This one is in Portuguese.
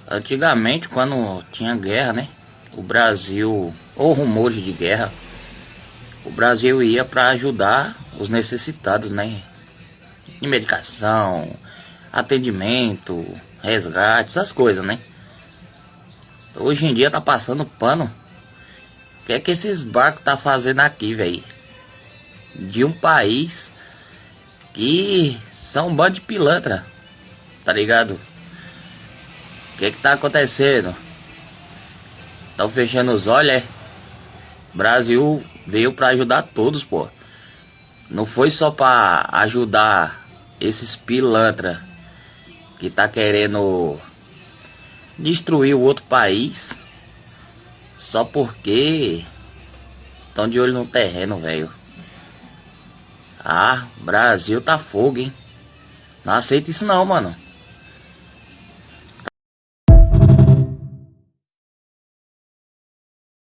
Antigamente, quando tinha guerra, né? O Brasil, ou rumores de guerra, o Brasil ia para ajudar os necessitados, né? De medicação, atendimento, resgate, essas coisas, né? Hoje em dia tá passando pano. O que é que esses barcos tá fazendo aqui, velho? De um país que são um bando de pilantra, tá ligado? O que é que tá acontecendo? Estão fechando os olhos, é? Brasil veio pra ajudar todos, pô. Não foi só pra ajudar esses pilantra que tá querendo destruir o outro país só porque estão de olho no terreno, velho. Ah, Brasil tá fogo, hein? Não aceita isso não, mano.